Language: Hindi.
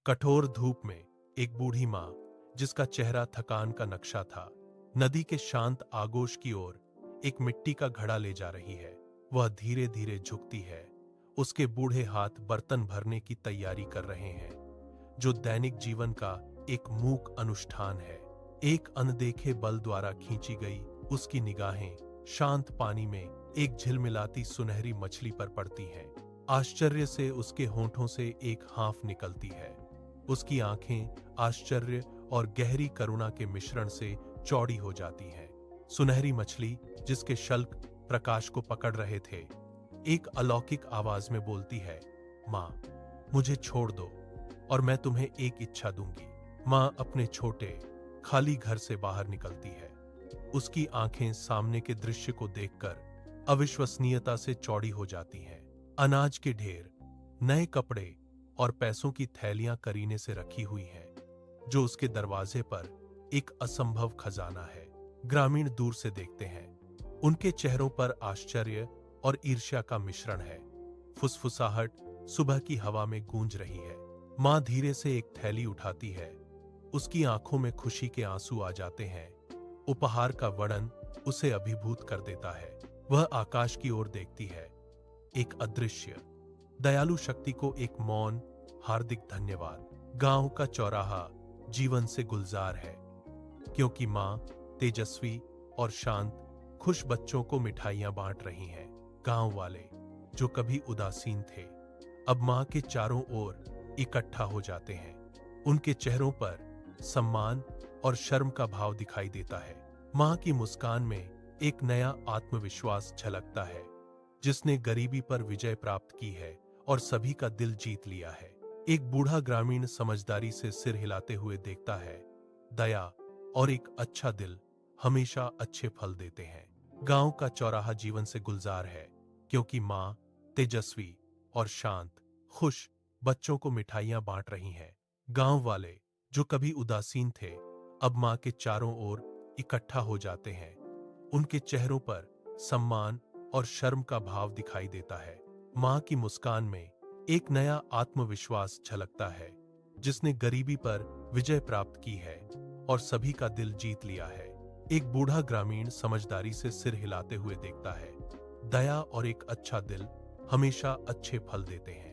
कठोर धूप में एक बूढ़ी माँ, जिसका चेहरा थकान का नक्शा था, नदी के शांत आगोश की ओर एक मिट्टी का घड़ा ले जा रही है। वह धीरे धीरे झुकती है। उसके बूढ़े हाथ बर्तन भरने की तैयारी कर रहे हैं, जो दैनिक जीवन का एक मूक अनुष्ठान है। एक अनदेखे बल द्वारा खींची गई उसकी निगाहें शांत पानी में एक झिलमिलाती सुनहरी मछली पर पड़ती हैं। आश्चर्य से उसके होंठों से एक हाँफ निकलती है। उसकी आंखें आश्चर्य और गहरी करुणा के मिश्रण से चौड़ी हो जाती हैं। सुनहरी मछली, जिसके शल्क प्रकाश को पकड़ रहे थे, एक अलौकिक आवाज में बोलती है, माँ, मुझे छोड़ दो और मैं तुम्हें एक इच्छा दूंगी। माँ अपने छोटे खाली घर से बाहर निकलती है। उसकी आंखें सामने के दृश्य को देखकर अविश्वसनीयता से चौड़ी हो जाती हैं। अनाज के ढेर, नए कपड़े और पैसों की थैलियां करीने से रखी हुई हैं, जो उसके दरवाजे पर एक असंभव खजाना है। ग्रामीण दूर से देखते हैं। उनके चेहरों पर आश्चर्य और ईर्ष्या का मिश्रण है। फुसफुसाहट सुबह की हवा में गूंज रही है। माँ धीरे से एक थैली उठाती है। उसकी आंखों में खुशी के आंसू आ जाते हैं। उपहार का वर्णन उसे अभिभूत कर देता है। वह आकाश की ओर देखती है। एक अदृश्य दयालु शक्ति को एक मौन हार्दिक धन्यवाद। गांव का चौराहा जीवन से गुलजार है, क्योंकि माँ तेजस्वी और शांत खुश बच्चों को मिठाइयां बांट रही हैं। गांव वाले, जो कभी उदासीन थे, अब माँ के चारों ओर इकट्ठा हो जाते हैं। उनके चेहरों पर सम्मान और शर्म का भाव दिखाई देता है। माँ की मुस्कान में एक नया आत्मविश्वास झलकता है, जिसने गरीबी पर विजय प्राप्त की है और सभी का दिल जीत लिया है। एक बूढ़ा ग्रामीण समझदारी से सिर हिलाते हुए देखता है। दया और एक अच्छा दिल हमेशा अच्छे फल देते हैं। गांव का चौराहा जीवन से गुलजार है, क्योंकि माँ तेजस्वी और शांत खुश बच्चों को मिठाइयां बांट रही हैं। गांव वाले, जो कभी उदासीन थे, अब माँ के चारों ओर इकट्ठा हो जाते हैं। उनके चेहरों पर सम्मान और शर्म का भाव दिखाई देता है। माँ की मुस्कान में एक नया आत्मविश्वास झलकता है, जिसने गरीबी पर विजय प्राप्त की है और सभी का दिल जीत लिया है। एक बूढ़ा ग्रामीण समझदारी से सिर हिलाते हुए देखता है। दया और एक अच्छा दिल हमेशा अच्छे फल देते हैं।